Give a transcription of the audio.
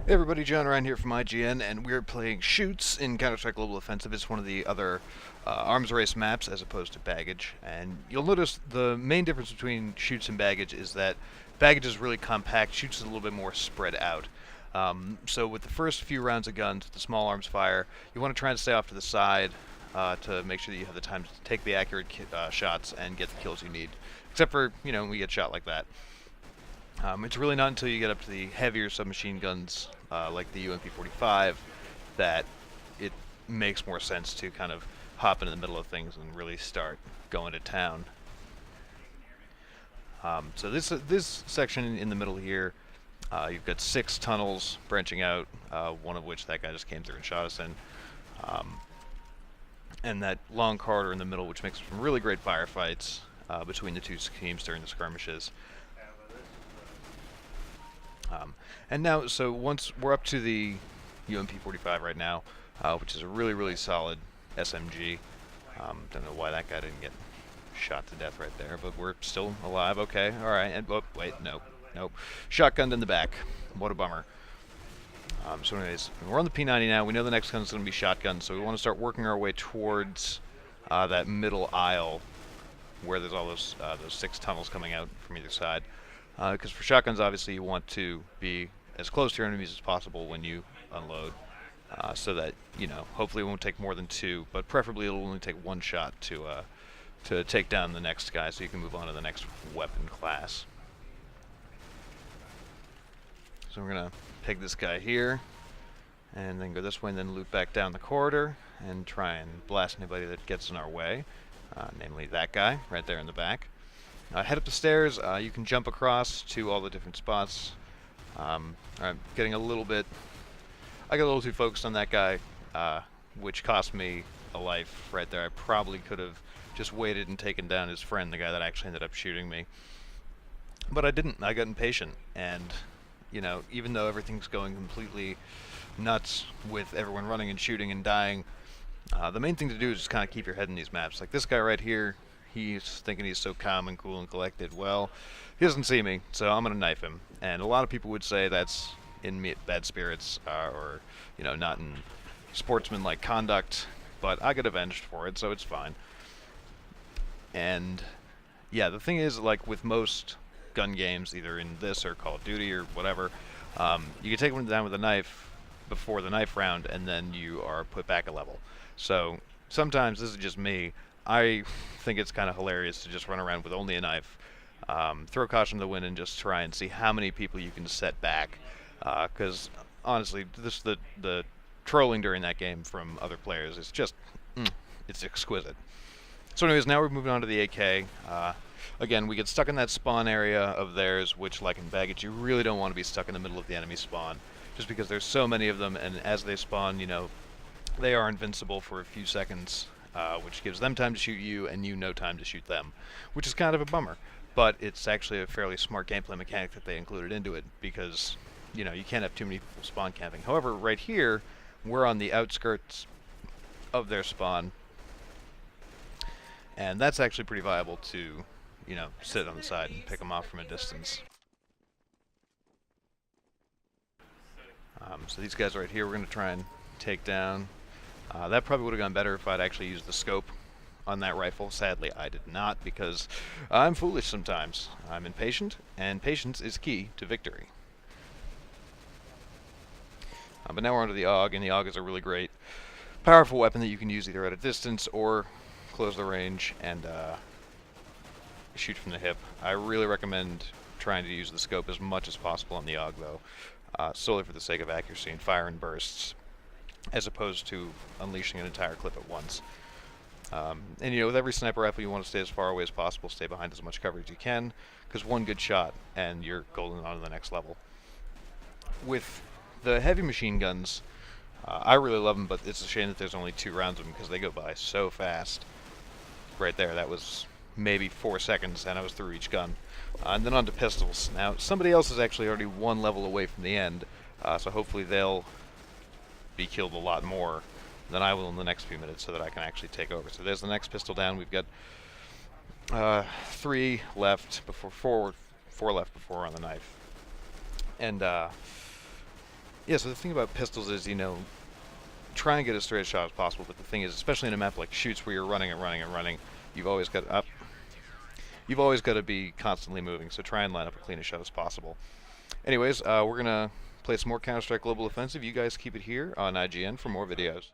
Hey everybody, John Ryan here from IGN, and we're playing Shoots in Counterstrike Global Offensive. It's one of the other arms race maps as opposed to Baggage. And you'll notice the main difference between Shoots and Baggage is that Baggage is really compact, Shoots is a little bit more spread out. So with the first few rounds of guns, the small arms fire, you want to try and stay off to the side to make sure that you have the time to take the accurate shots and get the kills you need. Except for, when we get shot like that. It's really not until you get up to the heavier submachine guns, like the UMP-45, that it makes more sense to kind of hop into the middle of things and really start going to town. So this section in the middle here, you've got 6 tunnels branching out, one of which that guy just came through and shot us in. And that long corridor in the middle, which makes some really great firefights between the two teams during the skirmishes. And now, so once we're up to the UMP-45 right now, which is a really, really solid SMG. Don't know why that guy didn't get shot to death right there, but we're still alive. Okay, all right. And oh, wait, nope. Shotgunned in the back. What a bummer. So anyways, we're on the P90 now. We know the next gun's going to be shotgun, so we want to start working our way towards that middle aisle where there's all those 6 tunnels coming out from either side. Because for shotguns, obviously, you want to be as close to your enemies as possible when you unload, so that, hopefully it won't take more than 2, but preferably it'll only take 1 shot to take down the next guy, so you can move on to the next weapon class. So we're going to peg this guy here, and then go this way, and then loop back down the corridor, and try and blast anybody that gets in our way, namely that guy right there in the back. Head up the stairs, you can jump across to all the different spots. I'm getting a little bit... I got a little too focused on that guy, which cost me a life right there. I probably could have just waited and taken down his friend, the guy that actually ended up shooting me. But I didn't. I got impatient, and, even though everything's going completely nuts with everyone running and shooting and dying, the main thing to do is just kind of keep your head in these maps. Like this guy right here, he's thinking he's so calm and cool and collected. Well, he doesn't see me, so I'm going to knife him. And a lot of people would say that's in bad spirits, or, not in sportsmanlike conduct, but I get avenged for it, so it's fine. And, yeah, the thing is, like with most gun games, either in this or Call of Duty or whatever, you can take one down with a knife before the knife round, and then you are put back a level. So, sometimes, this is just me, I think it's kind of hilarious to just run around with only a knife, throw caution to the wind, and just try and see how many people you can set back. Because honestly, the trolling during that game from other players is just, it's exquisite. So anyways, now we're moving on to the AK. Again, we get stuck in that spawn area of theirs, which, like in Baggage, you really don't want to be stuck in the middle of the enemy spawn, just because there's so many of them, and as they spawn, they are invincible for a few seconds. Which gives them time to shoot you, and you no time to shoot them, which is kind of a bummer. But it's actually a fairly smart gameplay mechanic that they included into it, because, you can't have too many people spawn camping. However, right here, we're on the outskirts of their spawn, and that's actually pretty viable to, sit on the side and pick them off from a distance. So these guys right here, we're going to try and take down. That probably would have gone better if I'd actually used the scope on that rifle. Sadly, I did not, because I'm foolish sometimes. I'm impatient, and patience is key to victory. But now we're onto the AUG, and the AUG is a really great, powerful weapon that you can use either at a distance or close the range and shoot from the hip. I really recommend trying to use the scope as much as possible on the AUG, though, solely for the sake of accuracy and fire in bursts, as opposed to unleashing an entire clip at once. And with every sniper rifle, you want to stay as far away as possible, stay behind as much cover as you can, because one good shot and you're golden on to the next level. With the heavy machine guns, I really love them, but it's a shame that there's only 2 rounds of them, because they go by so fast. Right there, that was maybe 4 seconds, and I was through each gun. And then on to pistols. Now, somebody else is actually already 1 level away from the end, so hopefully they'll be killed a lot more than I will in the next few minutes, so that I can actually take over. So there's the next pistol down. We've got 3 left before 4 left before we're on the knife. And Yeah, so the thing about pistols is, try and get as straight a shot as possible, but the thing is, especially in a map like Shoots where you're running and running and running, you've always got up. You've always got to be constantly moving, so try and line up a clean shot as possible. Anyways, we're going to play some more Counter-Strike Global Offensive. You guys keep it here on IGN for more videos.